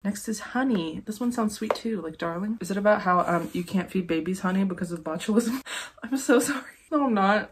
Next is honey. This one sounds sweet too, like darling. Is it about how you can't feed babies honey because of botulism? I'm so sorry. No, I'm not.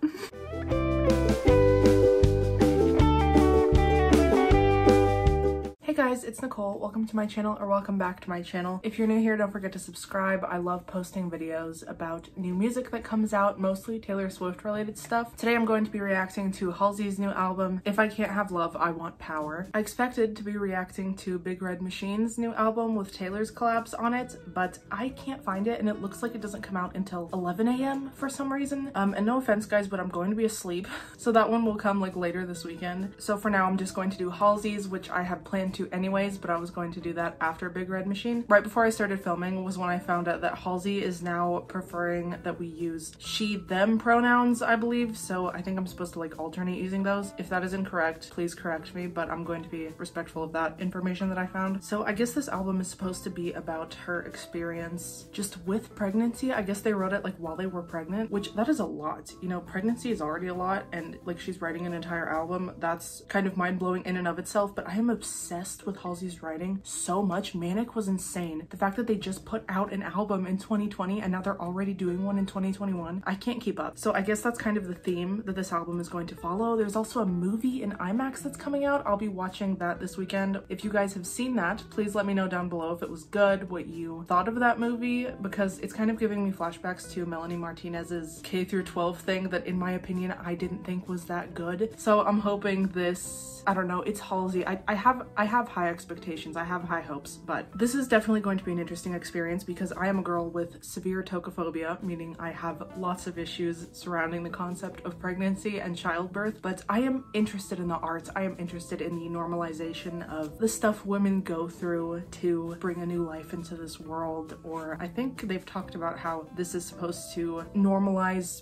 Hey guys, it's Nicole. Welcome to my channel, or welcome back to my channel. If you're new here, don't forget to subscribe. I love posting videos about new music that comes out, mostly Taylor Swift related stuff. Today I'm going to be reacting to Halsey's new album, If I Can't Have Love, I Want Power. I expected to be reacting to Big Red Machine's new album with Taylor's collabs on it, but I can't find it and it looks like it doesn't come out until 11 a.m. for some reason. And no offense guys, but I'm going to be asleep, so that one will come like later this weekend. So for now I'm just going to do Halsey's, which I had planned to anyways, but I was going to do that after Big Red Machine. Right before I started filming was when I found out that Halsey is now preferring that we use she, them pronouns, I believe. So I think I'm supposed to like alternate using those. If that is incorrect, please correct me, but I'm going to be respectful of that information that I found. So I guess this album is supposed to be about her experience just with pregnancy. I guess they wrote it like while they were pregnant, which that is a lot. You know, pregnancy is already a lot, and like she's writing an entire album. That's kind of mind-blowing in and of itself, but I am obsessed with Halsey's writing so much. Manic was insane. The fact that they just put out an album in 2020 and now they're already doing one in 2021, I can't keep up. So I guess that's kind of the theme that this album is going to follow. There's also a movie in IMAX that's coming out. I'll be watching that this weekend. If you guys have seen that, please let me know down below if it was good, what you thought of that movie, because it's kind of giving me flashbacks to Melanie Martinez's K-12 thing that in my opinion I didn't think was that good. So I'm hoping this, I don't know, it's Halsey. I have high expectations, I have high hopes, but this is definitely going to be an interesting experience because I am a girl with severe tokophobia, meaning I have lots of issues surrounding the concept of pregnancy and childbirth, but I am interested in the arts. I am interested in the normalization of the stuff women go through to bring a new life into this world, or I think they've talked about how this is supposed to normalize.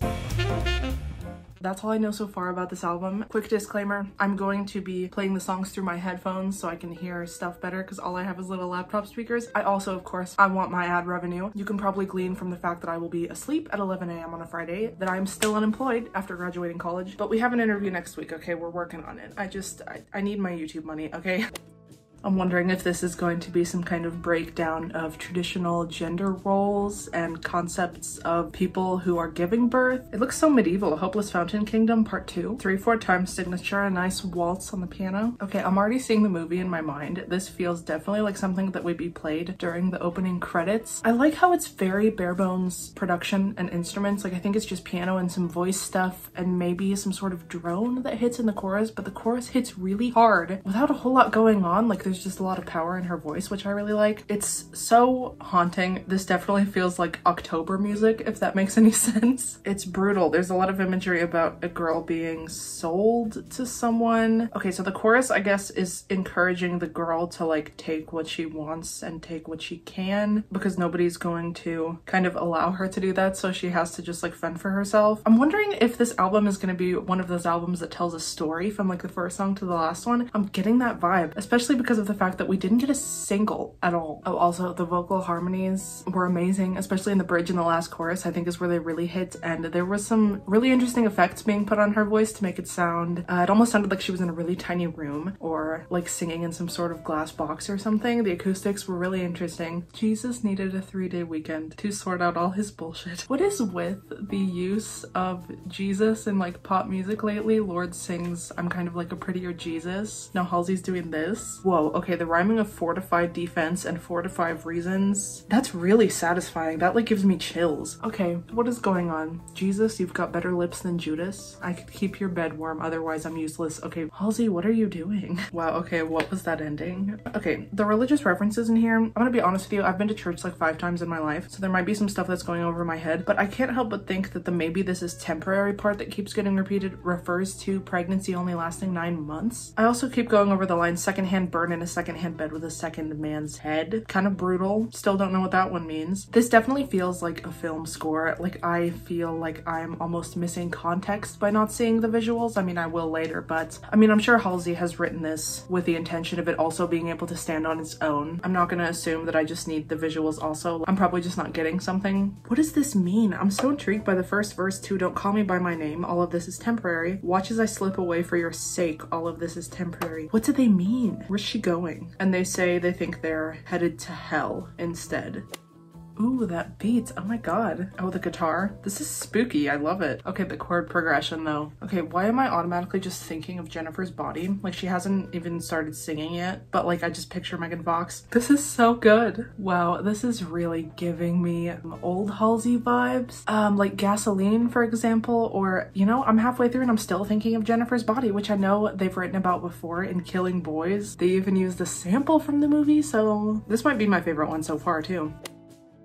That's all I know so far about this album. Quick disclaimer, I'm going to be playing the songs through my headphones so I can hear stuff better because all I have is little laptop speakers. I also, of course, I want my ad revenue. You can probably glean from the fact that I will be asleep at 11 a.m. on a Friday that I'm still unemployed after graduating college, but we have an interview next week, okay? We're working on it. I need my YouTube money, okay? I'm wondering if this is going to be some kind of breakdown of traditional gender roles and concepts of people who are giving birth. It looks so medieval. Hopeless Fountain Kingdom Part 2. 3/4 time signature, a nice waltz on the piano. Okay, I'm already seeing the movie in my mind. This feels definitely like something that would be played during the opening credits. I like how it's very bare bones production and instruments. Like I think it's just piano and some voice stuff and maybe some sort of drone that hits in the chorus, but the chorus hits really hard without a whole lot going on. Like there's just a lot of power in her voice, which I really like. It's so haunting. This definitely feels like October music, if that makes any sense. It's brutal. There's a lot of imagery about a girl being sold to someone. Okay, so the chorus, I guess, is encouraging the girl to like take what she wants and take what she can because nobody's going to kind of allow her to do that, so she has to just like fend for herself. I'm wondering if this album is going to be one of those albums that tells a story from like the first song to the last one. I'm getting that vibe, especially because of the fact that we didn't get a single at all. Oh, also the vocal harmonies were amazing, especially in the bridge in the last chorus, I think is where they really hit, and there was some really interesting effects being put on her voice to make it sound, it almost sounded like she was in a really tiny room or like singing in some sort of glass box or something. The acoustics were really interesting. Jesus needed a 3-day weekend to sort out all his bullshit. What is with the use of Jesus in like pop music lately? Lord sings I'm kind of like a prettier Jesus. Now Halsey's doing this. Whoa, okay, the rhyming of fortified defense and 4 to 5 reasons. That's really satisfying. That like gives me chills. Okay, what is going on? Jesus, you've got better lips than Judas. I could keep your bed warm, otherwise I'm useless. Okay, Halsey, what are you doing? Wow, okay, what was that ending? Okay, the religious references in here, I'm gonna be honest with you, I've been to church like 5 times in my life, so there might be some stuff that's going over my head, but I can't help but think that the maybe this is temporary part that keeps getting repeated refers to pregnancy only lasting 9 months. I also keep going over the line secondhand burn in a secondhand bed with a second man's head. Kind of brutal. Still don't know what that one means. This definitely feels like a film score. Like I feel like I'm almost missing context by not seeing the visuals. I mean, I will later, but I mean, I'm sure Halsey has written this with the intention of it also being able to stand on its own. I'm not gonna assume that I just need the visuals also. I'm probably just not getting something. What does this mean? I'm so intrigued by the first verse too. Don't call me by my name. All of this is temporary. Watch as I slip away for your sake. All of this is temporary. What do they mean? Where's she going? And they say they think they're headed to hell instead. Ooh, that beat. Oh my god. Oh, the guitar. This is spooky. I love it. Okay, the chord progression though. Okay, why am I automatically just thinking of Jennifer's body? Like, she hasn't even started singing yet, but like I just picture Megan Fox. This is so good. Wow, this is really giving me old Halsey vibes. Like Gasoline, for example, or, you know, I'm halfway through and I'm still thinking of Jennifer's body, which I know they've written about before in Killing Boys. They even used the sample from the movie, so this might be my favorite one so far too.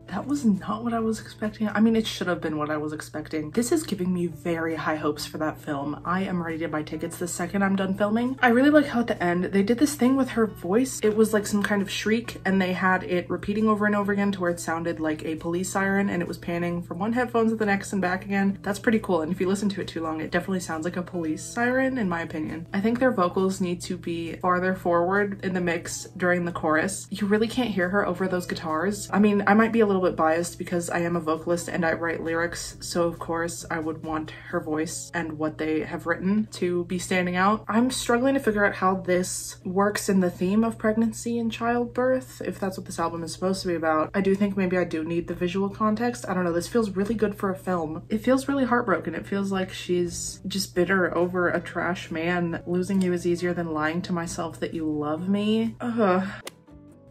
That was not what I was expecting. I mean, it should have been what I was expecting. This is giving me very high hopes for that film. I am ready to buy tickets the second I'm done filming. I really like how at the end, they did this thing with her voice. It was like some kind of shriek and they had it repeating over and over again to where it sounded like a police siren and it was panning from one headphone to the next and back again. That's pretty cool. And if you listen to it too long, it definitely sounds like a police siren in my opinion. I think their vocals need to be farther forward in the mix during the chorus. You really can't hear her over those guitars. I mean, I might be a little bit biased because I am a vocalist and I write lyrics, so of course I would want her voice and what they have written to be standing out. I'm struggling to figure out how this works in the theme of pregnancy and childbirth, if that's what this album is supposed to be about. I do think maybe I do need the visual context. I don't know, this feels really good for a film. It feels really heartbroken. It feels like she's just bitter over a trash man. Losing you is easier than lying to myself that you love me. Ugh.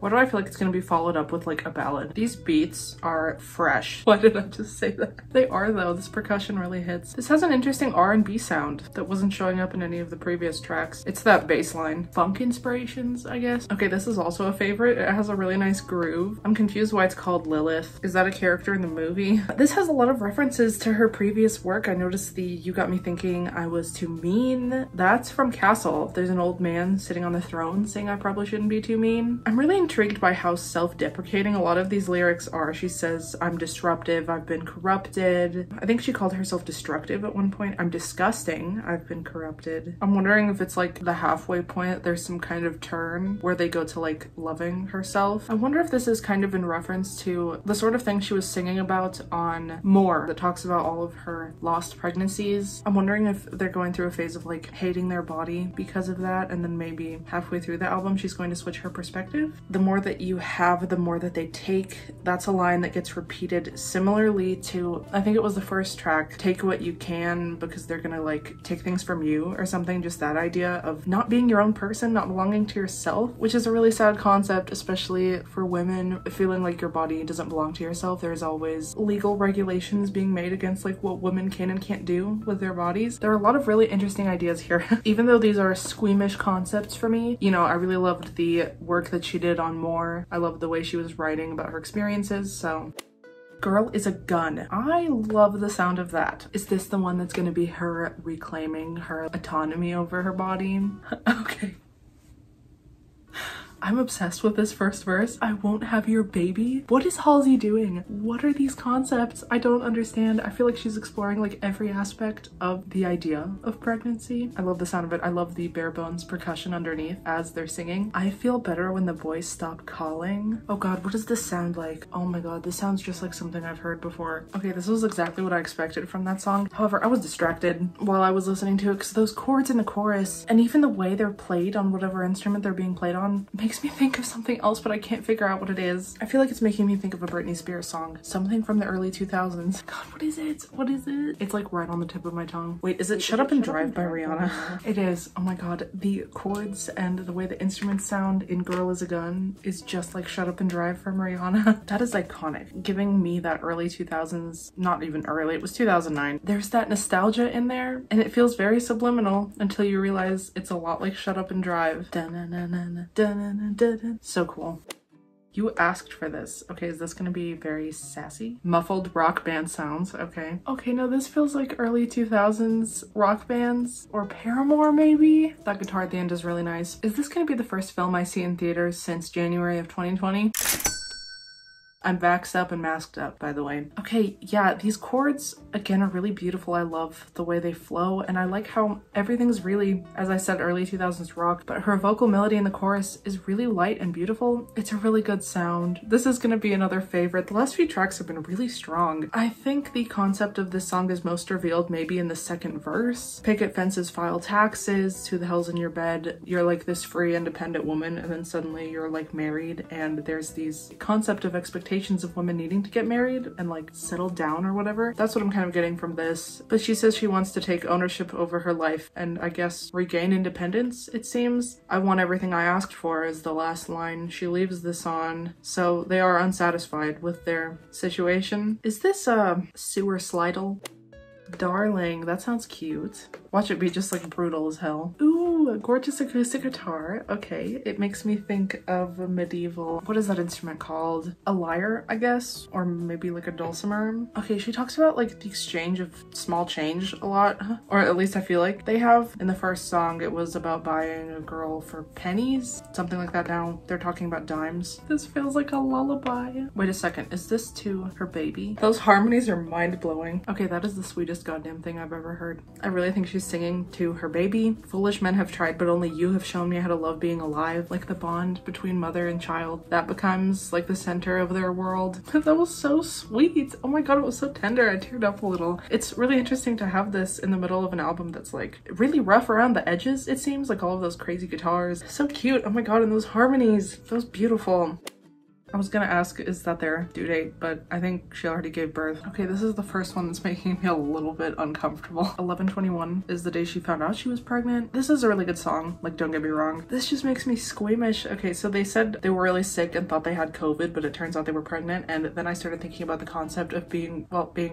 Why do I feel like it's gonna be followed up with like a ballad? These beats are fresh. Why did I just say that? They are though, this percussion really hits. This has an interesting R&B sound that wasn't showing up in any of the previous tracks. It's that bass line. Funk inspirations, I guess. Okay, this is also a favorite. It has a really nice groove. I'm confused why it's called Lilith. Is that a character in the movie? This has a lot of references to her previous work. I noticed the You Got Me Thinking I Was Too Mean. That's from Castle. There's an old man sitting on the throne saying I probably shouldn't be too mean. I'm really intrigued by how self-deprecating a lot of these lyrics are. She says, I'm disruptive, I've been corrupted. I think she called herself destructive at one point. I'm disgusting, I've been corrupted. I'm wondering if it's like the halfway point, there's some kind of turn where they go to like loving herself. I wonder if this is kind of in reference to the sort of thing she was singing about on More, that talks about all of her lost pregnancies. I'm wondering if they're going through a phase of like hating their body because of that, and then maybe halfway through the album she's going to switch her perspective. The more that you have, the more that they take. That's a line that gets repeated similarly to, I think it was the first track, Take What You Can, because they're gonna like take things from you or something. Just that idea of not being your own person, not belonging to yourself, which is a really sad concept, especially for women, feeling like your body doesn't belong to yourself. There's always legal regulations being made against like what women can and can't do with their bodies. There are a lot of really interesting ideas here. Even though these are squeamish concepts for me, you know, I really loved the work that she did on More. I loved the way she was writing about her experiences, so. Girl is a gun. I love the sound of that. Is this the one that's gonna be her reclaiming her autonomy over her body? Okay. I'm obsessed with this first verse. I won't have your baby. What is Halsey doing? What are these concepts? I don't understand. I feel like she's exploring like every aspect of the idea of pregnancy. I love the sound of it. I love the bare bones percussion underneath as they're singing. I feel better when the boys stop calling. Oh god, what does this sound like? Oh my god, this sounds just like something I've heard before. Okay, this was exactly what I expected from that song. However, I was distracted while I was listening to it because those chords in the chorus and even the way they're played on whatever instrument they're being played on makes me think of something else, but I can't figure out what it is. I feel like it's making me think of a Britney Spears song. Something from the early 2000s. God, what is it? What is it? It's like right on the tip of my tongue. Wait, is it Shut Up and Drive by Rihanna? It is. Oh my god. The chords and the way the instruments sound in Girl Is a Gun is just like Shut Up and Drive from Rihanna. That is iconic. Giving me that early 2000s, not even early, it was 2009. There's that nostalgia in there and it feels very subliminal until you realize it's a lot like Shut Up and Drive. Da-na-na-na-na, da-na-na-na. So cool. You asked for this. Okay, is this gonna be very sassy? Muffled rock band sounds, okay. Okay, no, this feels like early 2000s rock bands or Paramore maybe? That guitar at the end is really nice. Is this gonna be the first film I see in theaters since January of 2020? I'm vaxxed up and masked up, by the way. Okay, yeah, these chords, again, are really beautiful. I love the way they flow, and I like how everything's really, as I said, early 2000s rock, but her vocal melody in the chorus is really light and beautiful. It's a really good sound. This is gonna be another favorite. The last few tracks have been really strong. I think the concept of this song is most revealed maybe in the second verse. Picket fences, file taxes, who the hell's in your bed? You're like this free, independent woman, and then suddenly you're like married, and there's these concept of expectations of women needing to get married and like settle down or whatever. That's what I'm kind of getting from this. But she says she wants to take ownership over her life and I guess regain independence, it seems. I want everything I asked for is the last line she leaves this on. So they are unsatisfied with their situation. Is this a sewer slidle? Darling, that sounds cute. Watch it be just like brutal as hell. Ooh, a gorgeous acoustic guitar. Okay, it makes me think of a medieval, what is that instrument called? A lyre, I guess? Or maybe like a dulcimer. Okay, she talks about like the exchange of small change a lot, or at least I feel like they have. In the first song, it was about buying a girl for pennies, something like that. Now they're talking about dimes. This feels like a lullaby. Wait a second, is this to her baby? Those harmonies are mind-blowing. Okay, that is the sweetest goddamn thing I've ever heard. I really think she's singing to her baby. Foolish men have tried, but only you have shown me how to love being alive. Like the bond between mother and child, that becomes like the center of their world. That was so sweet. Oh my god, it was so tender. I teared up a little. It's really interesting to have this in the middle of an album that's like really rough around the edges, it seems, like all of those crazy guitars. So cute. Oh my god, and those harmonies, that was beautiful. I was gonna ask, is that their due date? But I think she already gave birth. Okay, this is the first one that's making me a little bit uncomfortable. 11/21 is the day she found out she was pregnant. This is a really good song, like don't get me wrong. This just makes me squeamish. Okay, so they said they were really sick and thought they had COVID, but it turns out they were pregnant. And then I started thinking about the concept of being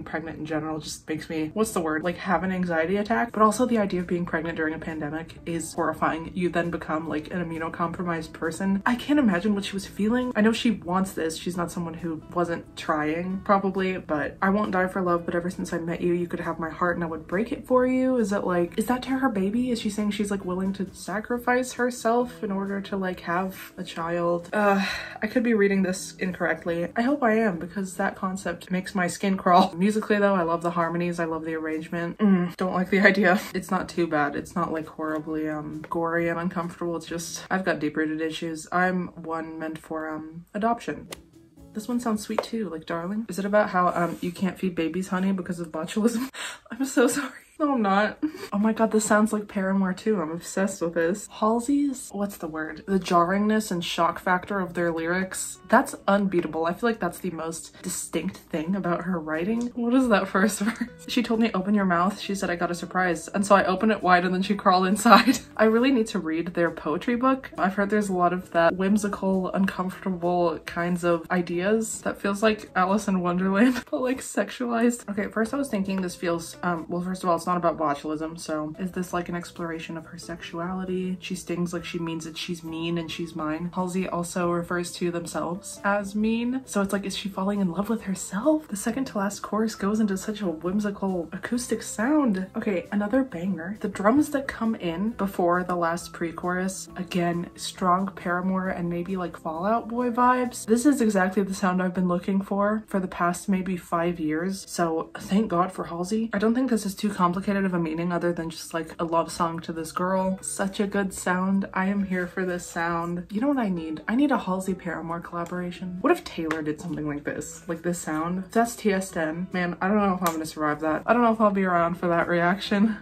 pregnant in general just makes me, what's the word? Like have an anxiety attack. But also the idea of being pregnant during a pandemic is horrifying. You then become like an immunocompromised person. I can't imagine what she was feeling. I know she wants this. She's not someone who wasn't trying probably, but I won't die for love, but ever since I met you, you could have my heart and I would break it for you. Is it like, is that to her baby? Is she saying she's like willing to sacrifice herself in order to like have a child? I could be reading this incorrectly. I hope I am, because that concept makes my skin crawl. Musically though, I love the harmonies. I love the arrangement. Don't like the idea. It's not too bad. It's not like horribly gory and uncomfortable. It's just, I've got deep-rooted issues. I'm one meant for adoption. This one sounds sweet too, like darling. Is it about how you can't feed babies honey because of botulism? I'm so sorry. No, I'm not. Oh my god, this sounds like Paramore too. I'm obsessed with this. Halsey's, what's the word? The jarringness and shock factor of their lyrics, that's unbeatable. I feel like that's the most distinct thing about her writing. What is that first verse? She told me, open your mouth. She said, I got a surprise. And so I open it wide and then she crawled inside. I really need to read their poetry book. I've heard there's a lot of that whimsical, uncomfortable kinds of ideas that feels like Alice in Wonderland, but like sexualized. Okay, first I was thinking this feels, well, first of all, it's not about botulism, so is this like an exploration of her sexuality? She stings like she means it. She's mean and she's mine. Halsey also refers to themselves as mean, so it's like, is she falling in love with herself? The second to last chorus goes into such a whimsical acoustic sound. Okay, another banger. The drums that come in before the last pre-chorus, again, strong Paramore and maybe like Fall Out Boy vibes. This is exactly the sound I've been looking for the past maybe 5 years, so thank God for Halsey. I don't think this is too complicated of a meaning other than just like a love song to this girl. Such a good sound. I am here for this sound. You know what I need? I need a Halsey Paramore collaboration. What if Taylor did something like this? Like this sound? If that's TS10, man, I don't know if I'm gonna survive that. I don't know if I'll be around for that reaction.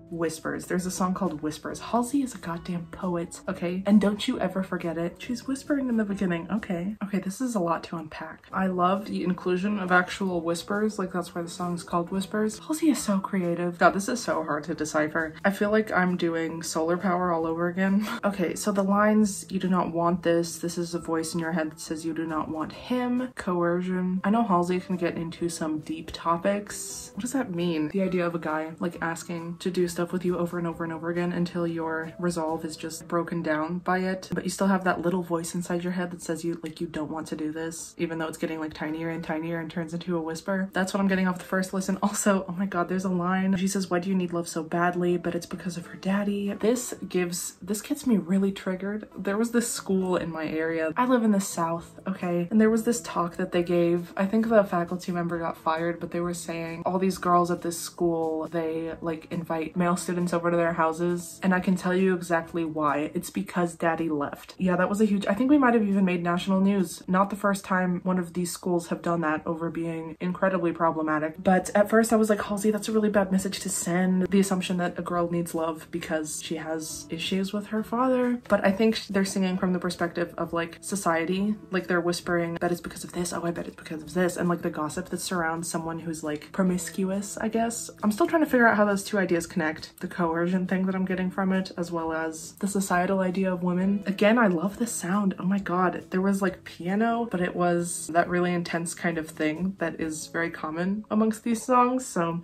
Whispers. There's a song called Whispers. Halsey is a goddamn poet, okay? And don't you ever forget it. She's whispering in the beginning. Okay. Okay, this is a lot to unpack. I love the inclusion of actual whispers. Like, that's why the song's called Whispers. Halsey is so creative. God, this is so hard to decipher. I feel like I'm doing solar power all over again. Okay, so the lines, you do not want this. This is a voice in your head that says you do not want him. Coercion. I know Halsey can get into some deep topics. What does that mean? The idea of a guy, like, asking to do stuff stuff with you over and over and over again until your resolve is just broken down by it. But you still have that little voice inside your head that says you don't want to do this, even though it's getting like tinier and tinier and turns into a whisper. That's what I'm getting off the first listen. Also, oh my god, there's a line. She says, "Why do you need love so badly?" But it's because of her daddy. This gets me really triggered. There was this school in my area. I live in the South, okay? And there was this talk that they gave. I think the faculty member got fired, but they were saying all these girls at this school, they like invite male students over to their houses. And I can tell you exactly why. It's because daddy left. Yeah, that was a huge, I think we might have even made national news. Not the first time one of these schools have done that over being incredibly problematic. But at first I was like, Halsey, that's a really bad message to send. The assumption that a girl needs love because she has issues with her father. But I think they're singing from the perspective of like society. Like they're whispering that it's because of this. Oh, I bet it's because of this. And like the gossip that surrounds someone who's like promiscuous, I guess. I'm still trying to figure out how those two ideas connect. The coercion thing that I'm getting from it, as well as the societal idea of women. Again, I love the sound. Oh my god. There was like piano, but it was that really intense kind of thing that is very common amongst these songs. So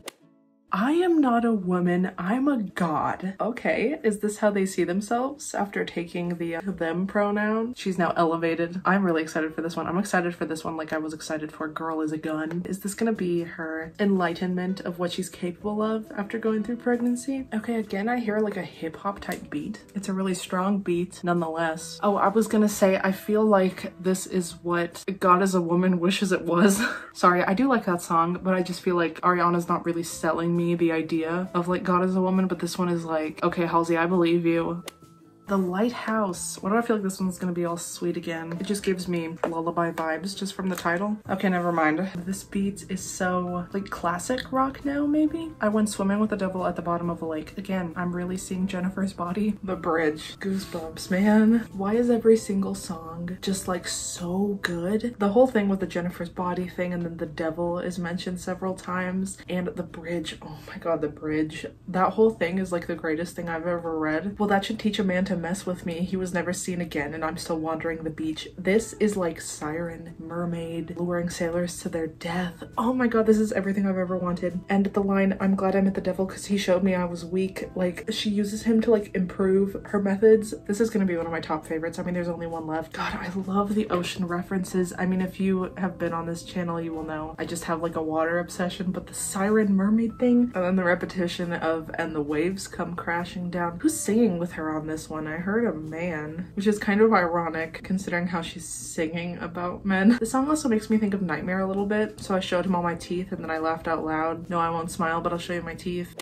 I am not a woman, I'm a god. Okay, is this how they see themselves after taking the them pronoun? She's now elevated. I'm really excited for this one. I'm excited for this one like I was excited for Girl is a Gun. Is this gonna be her enlightenment of what she's capable of after going through pregnancy? Okay, again, I hear like a hip hop type beat. It's a really strong beat nonetheless. Oh, I was gonna say, I feel like this is what God is a Woman wishes it was. Sorry, I do like that song, but I just feel like Ariana's not really selling me the idea of like God is a woman, but this one is like, okay, Halsey, I believe you. The Lighthouse. Why do I feel like this one's gonna be all sweet again? It just gives me lullaby vibes just from the title. Okay, never mind. This beat is so like classic rock now, maybe? I went swimming with the devil at the bottom of a lake. Again, I'm really seeing Jennifer's body. The bridge. Goosebumps, man. Why is every single song just like so good? The whole thing with the Jennifer's body thing, and then the devil is mentioned several times, and the bridge. Oh my god, the bridge. That whole thing is like the greatest thing I've ever read. Well, that should teach a man to mess with me. He was never seen again and I'm still wandering the beach. This is like siren, mermaid, luring sailors to their death. Oh my god, this is everything I've ever wanted. And the line, "I'm glad I met the devil because he showed me I was weak." Like she uses him to like improve her methods. This is gonna be one of my top favorites. I mean, there's only one left. God, I love the ocean references. I mean, if you have been on this channel, you will know I just have like a water obsession, but the siren mermaid thing, and then the repetition of "and the waves come crashing down." Who's singing with her on this one? I heard a man, which is kind of ironic considering how she's singing about men. The song also makes me think of Nightmare a little bit, so I showed him all my teeth and then I laughed out loud. No, I won't smile, but I'll show you my teeth.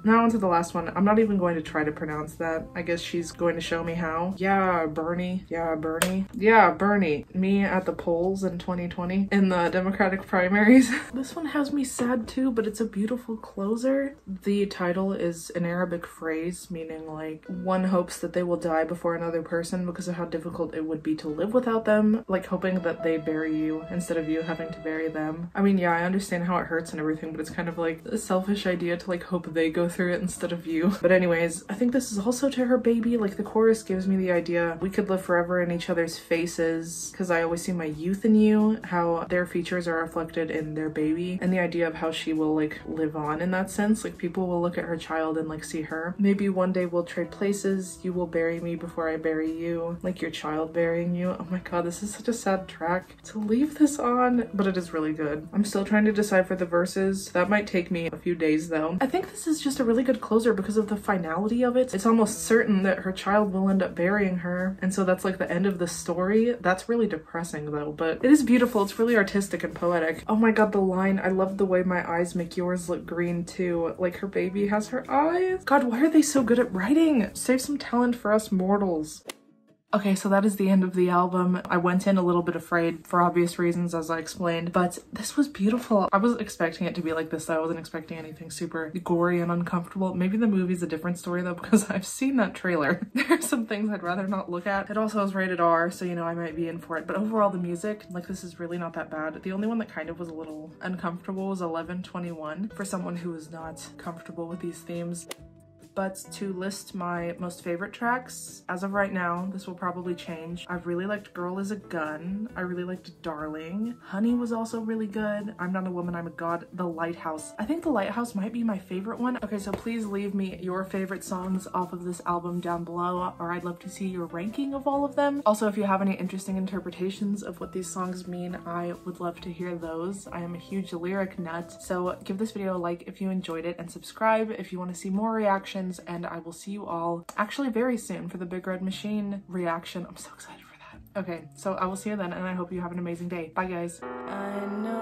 Now on to the last one. I'm not even going to try to pronounce that. I guess she's going to show me how. Yeah, Bernie. Yeah, Bernie. Yeah, Bernie. Me at the polls in 2020 in the Democratic primaries. This one has me sad too, but it's a beautiful closer. The title is an Arabic phrase meaning like one hopes that they will die before another person because of how difficult it would be to live without them. Like hoping that they bury you instead of you having to bury them. I mean, yeah, I understand how it hurts and everything, but it's kind of like a selfish idea to like hope they go through it instead of you. But anyways, I think this is also to her baby. Like the chorus gives me the idea we could live forever in each other's faces because I always see my youth in you, how their features are reflected in their baby, and the idea of how she will like live on in that sense. Like people will look at her child and like see her. Maybe one day we'll trade places. You will bury me before I bury you, like your child burying you. Oh my god, this is such a sad track to leave this on, but it is really good. I'm still trying to decipher the verses. That might take me a few days though. I think this is just a really good closer because of the finality of it. It's almost certain that her child will end up burying her, and so that's like the end of the story. That's really depressing though, but it is beautiful. It's really artistic and poetic. Oh my god, the line, "I love the way my eyes make yours look green too." Like her baby has her eyes. God, why are they so good at writing? Save some talent for us mortals. Okay, so that is the end of the album. I went in a little bit afraid for obvious reasons, as I explained, but this was beautiful. I wasn't expecting it to be like this though. I wasn't expecting anything super gory and uncomfortable. Maybe the movie's a different story though, because I've seen that trailer. There are some things I'd rather not look at. It also is rated R, so you know I might be in for it. But overall, the music, like this is really not that bad. The only one that kind of was a little uncomfortable was 11:21 for someone who is not comfortable with these themes. but to list my most favorite tracks, as of right now, this will probably change. I really liked Girl Is a Gun. I really liked Darling. Honey was also really good. I'm Not a Woman, I'm a God. The Lighthouse. I think The Lighthouse might be my favorite one. Okay, so please leave me your favorite songs off of this album down below, or I'd love to see your ranking of all of them. Also, if you have any interesting interpretations of what these songs mean, I would love to hear those. I am a huge lyric nut, so give this video a like if you enjoyed it and subscribe if you want to see more reactions, and I will see you all actually very soon for the Big Red Machine reaction. I'm so excited for that. Okay, so I will see you then, and I hope you have an amazing day. Bye, guys. I know